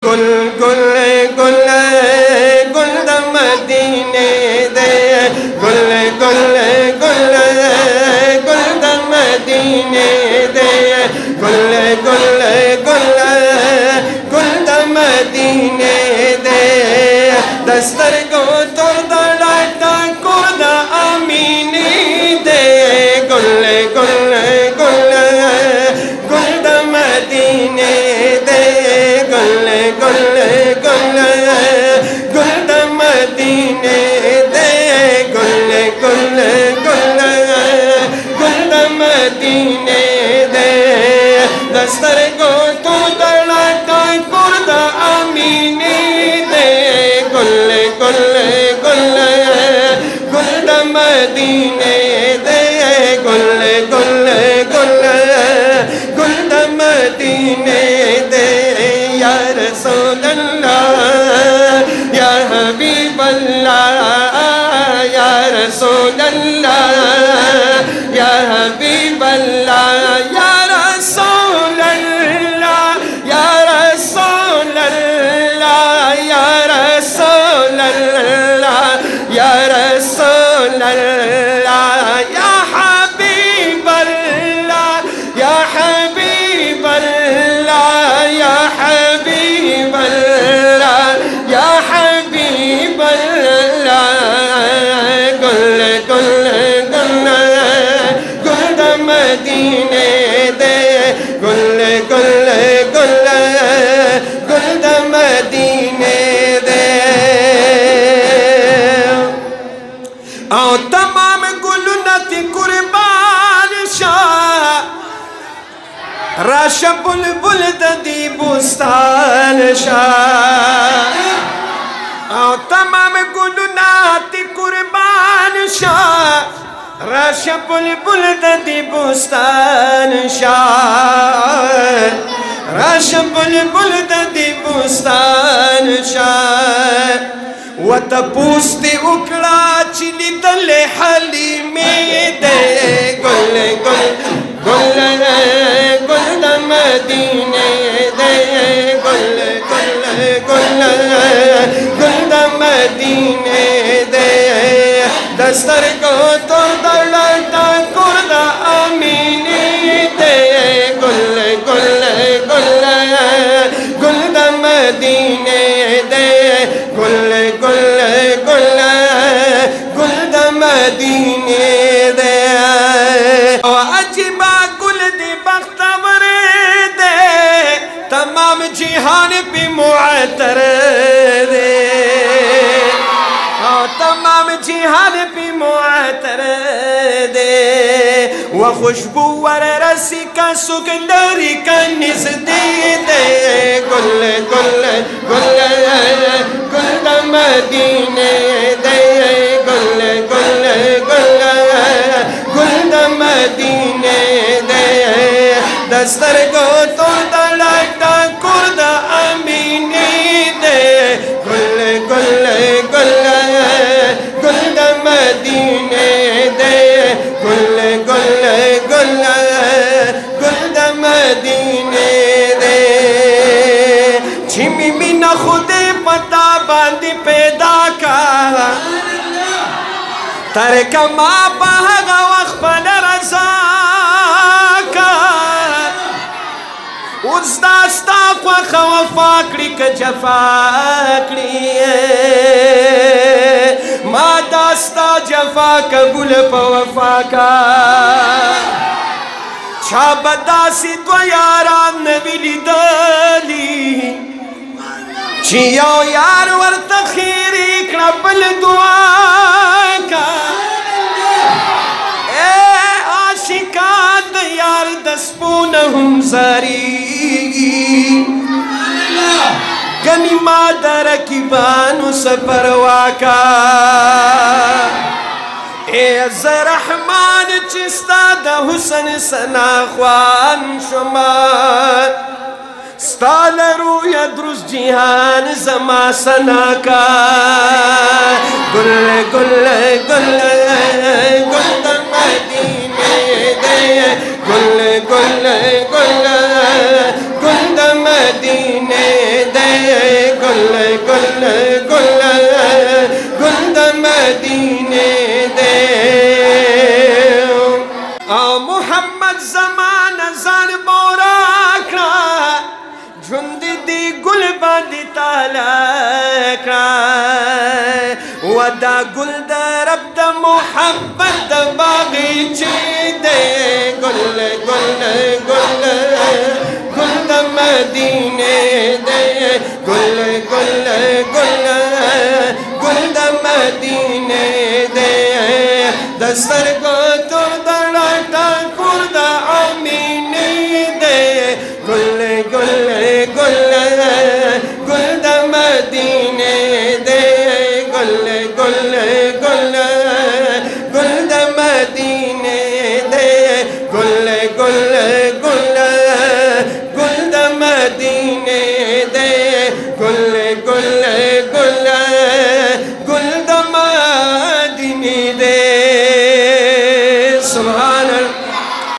Gul Gul Gul Gul the मदीने दे Gul Gul Gul Gul the मदीने दे Gul Gul Gul Gul the मदीने दे दस्तर गो तो दड़ाता को the आमीनी they Gul Gul Gul Gul the मदीने दे गुल गुल गुल गुल द मदीने दे गुल गुल गुल गुल द मदीने दे दस्तर गो तो दड़ाता कुर the आमीनी they Gul Gul Gul Gul the मदीने दे गुल गुल गुल गुल द मदीने दे या रसूल अल्लाह या हबीब अल्लाह या रसूल अल्लाह या हबीब अल्लाह या रसूल अल्लाह या रसूल अल्लाह या रसूल अल्लाह या रसूल अल्लाह या हबीब अल्लाह या हबीब अल्लाह या हबीब अल्लाह या हबीब अल्लाह गुल गुल गुल गुल द मदीने दे गुल गुल गुल गुल द मदीने दे आओ तमाम गुल नती कुर्बान शाह राशा बुलबुल ददी बुस्तान शाह आओ तमाम गुल नाती कुर्बान शाह राशा बुलबुल ददी बुस्तान शाह राशा बुलबुल ददी बुस्तान शाह वत पूछते उकड़ा चिली दले हली में दे गुल गुल गुल गुल द मदीने दे गुल गुल गुल गुल द मदीने दे दस्तर को तो दड़ाता कुर the आमीनी they Gul Gul Gul Gul the मदीने दे गुल गुल गुल गुल द मदीने दे अजीबा गुल दी बख्तवर दे तमाम जिहान पे मुअत्तर दे तमाम जिहान पे मुअत्तर दे व खुशबू वर रसी का सुगंधरी का निस्दी दे गुल गुल गुल गुल द मदीने दे गुल गुल गुल गुल द मदीने दे दस्तर गो तो दड़ाता कुर the आमीनी they Gul Gul Gul Gul the मदीने दे गुल गुल गुल गुल द मदीने दे छिमी बिना खुदे पता बांध पैदा का तरक माँ पहगा वख्पन रजा का उस दास्ता को खवफाकड़ी का जफाकड़ी माँ दास्ता जफा कबूल पवफा का छाबदासी तो यारान नविली दली चियो यार वर तखीरी कबल दुआ का ए आशिकात यार दस्पून हम सारी गनी मादर की बानु सपरवा का ए रहमान चिस्ता द हुसन सना ख्वान शुमा स्ताल रूया द्रुस जिहान जमा सना का गुल गुल गुल गुल द मदीने दे गुल गुल गुल गुल द मदीने दे मदीने दे। आ मुहम्मद ज़मान ज़ान बोराखड़ा झुंद दी गुल बांदी तालकड़ा वदा गुल दरब द मोहब्बत बागीचे दे गुल गुल गुल गुल द मदीने दे गुल गुल गुल गुल द मदीने दे दस्तर को तो दड़ाटा Kurd आमीने they Gul Gul Gul Gul the मदीने दे गुल गुल गुल गुल द मदीने दे गुल गुल गुल गुल द मदीने दे गुल गुल गुल गुल द मदीने दे।